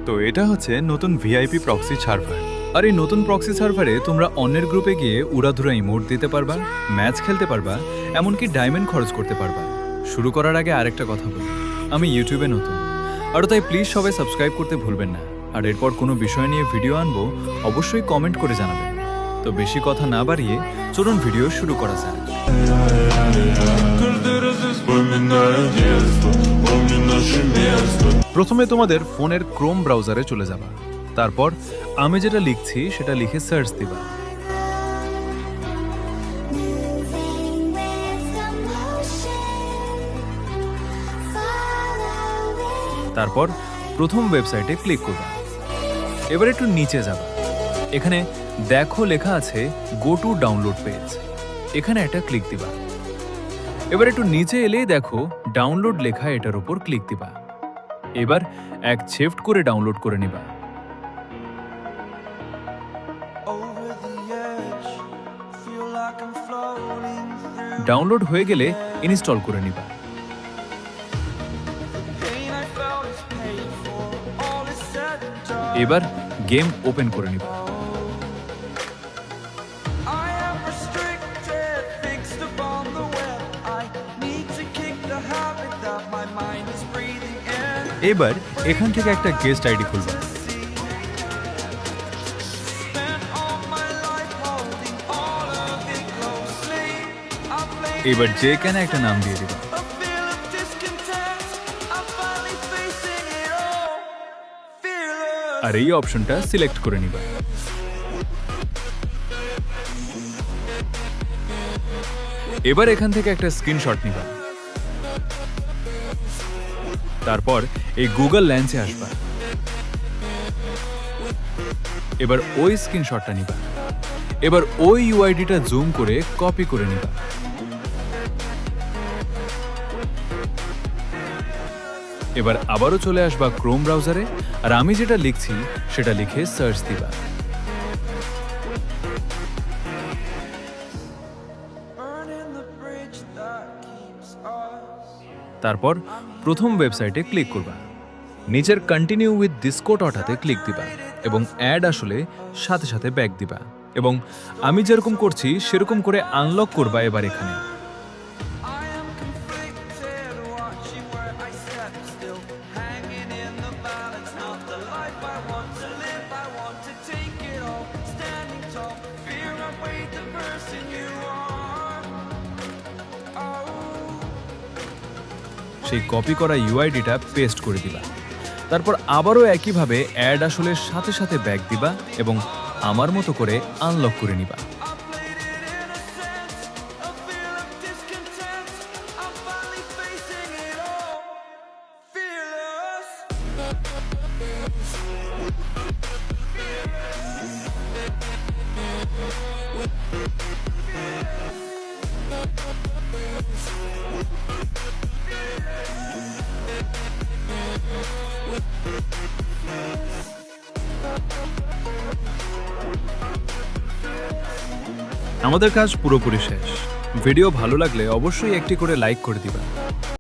তো এটা হচ্ছে নতুন ভিআইপি প্রক্সি সার্ভার। আর এই নতুন প্রক্সি সার্ভারে তোমরা অন্যের গ্রুপে গিয়ে উড়াধুরা ইমোট দিতে পারবা, ম্যাচ খেলতে পারবা, এমনকি ডায়মন্ড খরচ করতে পারবা। শুরু করার আগে আরেকটা কথা বলি, আমি ইউটিউবে নতুন, আর তাই প্লিজ সবাই সাবস্ক্রাইব করতে ভুলবেন না। আর এরপর কোনো বিষয় নিয়ে ভিডিও আনবো অবশ্যই কমেন্ট করে জানাবেন। তো বেশি কথা না বাড়িয়ে চলুন ভিডিও শুরু করা যাক। প্রথমে তোমাদের ফোনের ক্রোম ব্রাউজারে চলে যাবা। তারপর আমি যেটা লিখছি সেটা লিখে সার্চ দিবা। তারপর প্রথম ওয়েবসাইটে ক্লিক করবা। এবার একটু নিচে যাবা, এখানে দেখো লেখা আছে গো টু ডাউনলোড পেজ, এখানে একটা ক্লিক দিবা। এবার একটু নিচে এলেই দেখো ডাউনলোড লেখা, এটার উপর ক্লিক দিবা। এবার এক শিফট করে ডাউনলোড করে নিবা। ডাউনলোড হয়ে গেলে ইনস্টল করে নিবা। এবার গেম ওপেন করে নিবা। এবার এখান থেকে একটা গেস্ট আইডি খুলবা। এবার যে কেন একটা নাম দিয়ে দিবা। আর এই অপশনটা সিলেক্ট করে নিবা। এবার এখান থেকে একটা স্ক্রিনশট নিবা। তারপর এই গুগল লেন্সে আসবা। এবার ওই স্ক্রিনশটটা নিবা। এবার ওই ইউআইডিটা জুম করে কপি করে নিবা। এবার আবারও চলে আসবা ক্রোম ব্রাউজারে, আর আমি যেটা লিখছি সেটা লিখে সার্চ দিবা। তারপর প্রথম ওয়েবসাইটে ক্লিক করবা। নিচের কন্টিনিউ উইথ দিস কোড অটাতে ক্লিক দিবা এবং অ্যাড আসলে সাথে সাথে ব্যাক দিবা এবং আমি যেরকম করছি সেরকম করে আনলক করবা। এবার এখানে সেই কপি করা ইউআইডিটা পেস্ট করে দিবা। তারপর আবারও একইভাবে অ্যাড আসলে সাথে সাথে ব্যাক দিবা এবং আমার মতো করে আনলক করে নিবা। আমাদের কাজ পুরোপুরি শেষ। ভিডিও ভালো লাগলে অবশ্যই একটি করে লাইক করে দিবা।